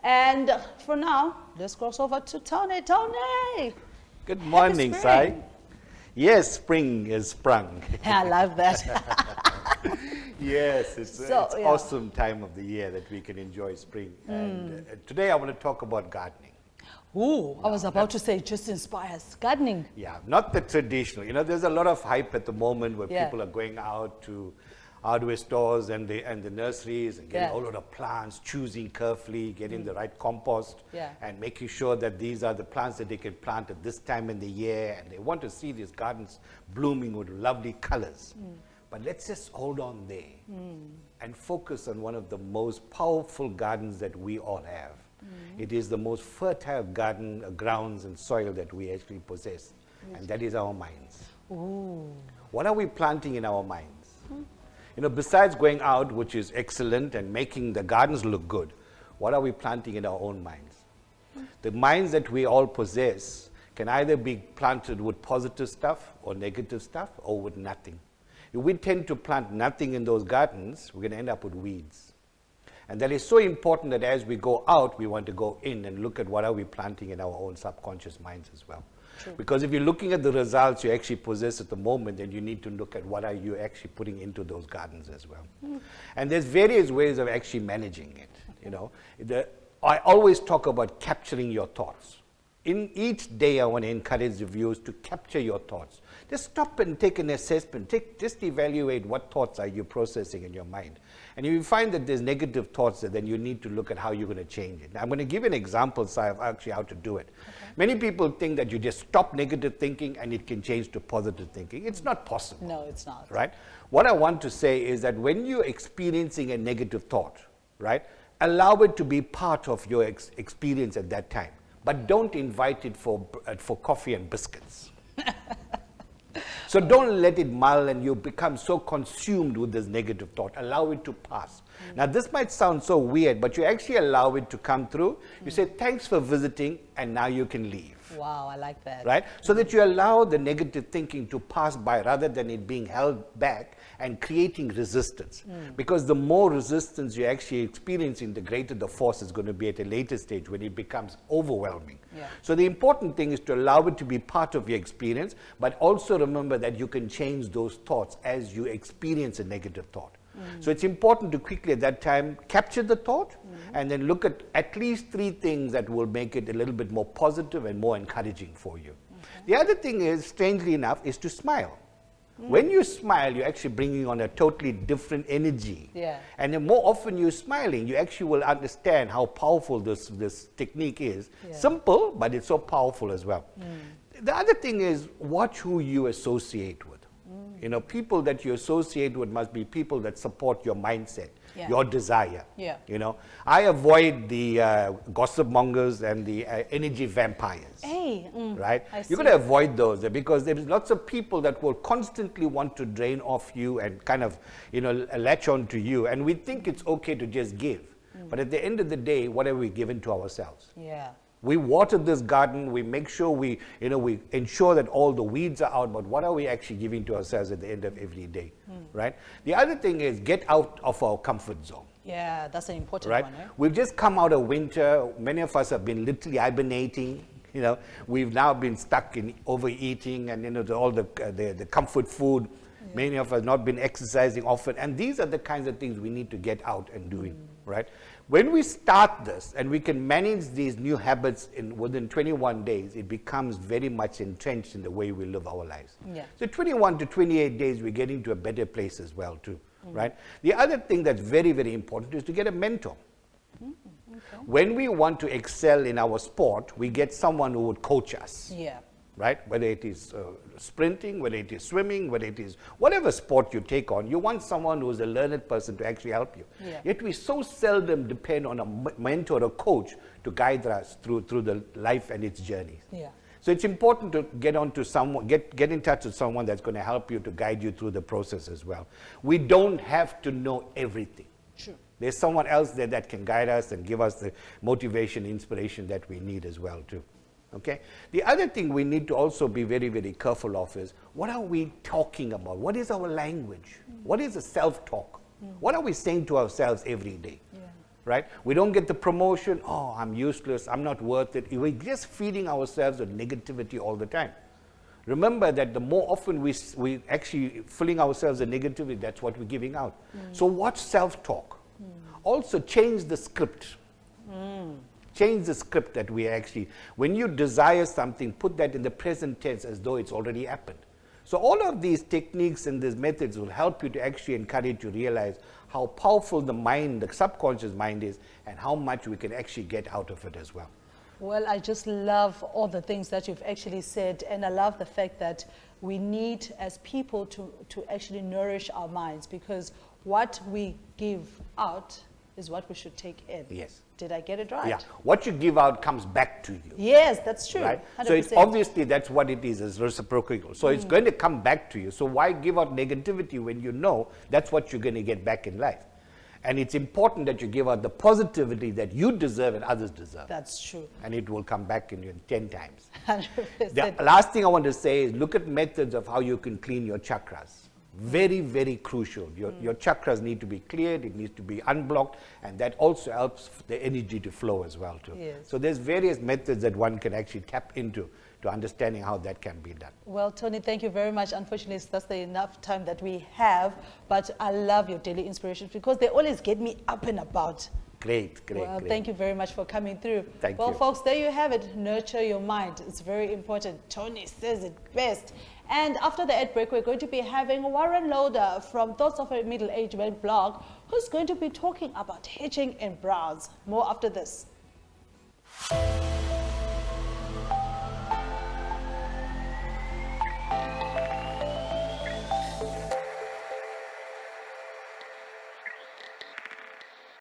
And for now, let's cross over to Tony. Tony! Good morning, Sai. Yes, spring is sprung. I love that. Yes, it's awesome time of the year that we can enjoy spring. And today I want to talk about gardening. Ooh, I was about to say, it just inspires gardening. Yeah, not the traditional. You know, there's a lot of hype at the moment where people are going out to hardware stores and the nurseries and getting a lot of plants, choosing carefully, getting the right compost, and making sure that these are the plants that they can plant at this time in the year, and they want to see these gardens blooming with lovely colors. But let's just hold on there and focus on one of the most powerful gardens that we all have. It is the most fertile garden, grounds and soil that we actually possess, and that is our minds. Ooh. What are we planting in our minds? You know, besides going out, which is excellent, and making the gardens look good, what are we planting in our own minds? The minds that we all possess can either be planted with positive stuff or negative stuff, or with nothing. If we tend to plant nothing in those gardens, we're going to end up with weeds. And that is so important that as we go out, we want to go in and look at what are we planting in our own subconscious minds as well. True. Because if you're looking at the results you actually possess at the moment, then you need to look at what are you actually putting into those gardens as well. And there's various ways of actually managing it. You know, I always talk about capturing your thoughts. In each day, I want to encourage the viewers to capture your thoughts. Just stop and take an assessment. Just evaluate what thoughts are you processing in your mind. And if you find that there's negative thoughts, then you need to look at how you're going to change it. Now, I'm going to give an example, Sai, of actually how to do it. Okay. Many people think that you just stop negative thinking and it can change to positive thinking. It's not possible. No, it's not. Right? What I want to say is that when you're experiencing a negative thought, right, allow it to be part of your experience at that time. But don't invite it for coffee and biscuits. So don't let it mull and you become so consumed with this negative thought. Allow it to pass. Now this might sound so weird, but you actually allow it to come through. You say, thanks for visiting, and now you can leave. Wow, I like that. Right? So that you allow the negative thinking to pass by rather than it being held back and creating resistance. Because the more resistance you're actually experiencing, the greater the force is going to be at a later stage when it becomes overwhelming. Yeah. So the important thing is to allow it to be part of your experience, but also remember that you can change those thoughts as you experience a negative thought. So it's important to quickly at that time capture the thought and then look at least 3 things that will make it a little bit more positive and more encouraging for you. The other thing is, strangely enough, is to smile. When you smile, you're actually bringing on a totally different energy. Yeah. And the more often you're smiling, you actually will understand how powerful this technique is. Yeah. Simple, but it's so powerful as well. The other thing is, watch who you associate with. You know, people that you associate with must be people that support your mindset, your desire. Yeah. You know, I avoid the gossip mongers and the energy vampires. Hey, right? You're going to avoid those because there's lots of people that will constantly want to drain off you and kind of, you know, latch on to you. And we think it's okay to just give. But at the end of the day, what have we given to ourselves? Yeah. We water this garden, we make sure we ensure that all the weeds are out, but what are we actually giving to ourselves at the end of every day, right? The other thing is get out of our comfort zone. Yeah, that's an important one, right? We've just come out of winter. Many of us have been literally hibernating. You know, we've now been stuck in overeating and, you know, all the comfort food. Yeah. Many of us have not been exercising often, and these are the kinds of things we need to get out and doing, right? When we start this and we can manage these new habits within 21 days, it becomes very much entrenched in the way we live our lives. Yeah. So 21 to 28 days, we're getting to a better place as well too, right? The other thing that's very, very important is to get a mentor. Okay. When we want to excel in our sport, we get someone who would coach us. Yeah. Right? Whether it is sprinting, whether it is swimming, whether it is whatever sport you take on, you want someone who is a learned person to actually help you. Yeah. Yet we so seldom depend on a mentor or coach to guide us through the life and its journeys. Yeah. So it's important to get in touch with someone that's going to help you, to guide you through the process as well. We don't have to know everything. Sure. There's someone else there that can guide us and give us the motivation, inspiration that we need as well too. Okay. The other thing we need to also be very, very careful of is, what are we talking about? What is our language? What is the self-talk? What are we saying to ourselves every day? Yeah. right? We don't get the promotion, oh, I'm useless, I'm not worth it. We're just feeding ourselves with negativity all the time. Remember that the more often we actually filling ourselves with negativity, that's what we're giving out. So watch self-talk. Also change the script. Change the script that we actually, when you desire something, put that in the present tense as though it's already happened. So all of these techniques and these methods will help you to actually encourage you to realize how powerful the mind, the subconscious mind is, and how much we can actually get out of it as well. Well, I just love all the things that you've actually said, and I love the fact that we need as people to actually nourish our minds, because what we give out is what we should take in. Yes. Did I get it right? Yeah. What you give out comes back to you. Yes, that's true. Right? 100%. So it's obviously that's what it is reciprocal. So it's going to come back to you. So why give out negativity when you know that's what you're going to get back in life? And it's important that you give out the positivity that you deserve and others deserve. That's true. And it will come back in you 10 times. 100%. The last thing I want to say is look at methods of how you can clean your chakras. Very, very crucial. Your chakras need to be cleared, it needs to be unblocked, and that also helps the energy to flow as well too. Yes. So there's various methods that one can actually tap into to understanding how that can be done. Well, Tony, thank you very much. Unfortunately, that's the enough time that we have, but I love your daily inspirations because they always get me up and about. Great. Well, thank you very much for coming through. Thank you. you. Folks, there you have it. Nurture your mind. It's very important. Tony says it best. And after the ad break, we're going to be having Warren Loader from Thoughts of a Middle-Aged Man blog, who's going to be talking about hedging and brows. More after this.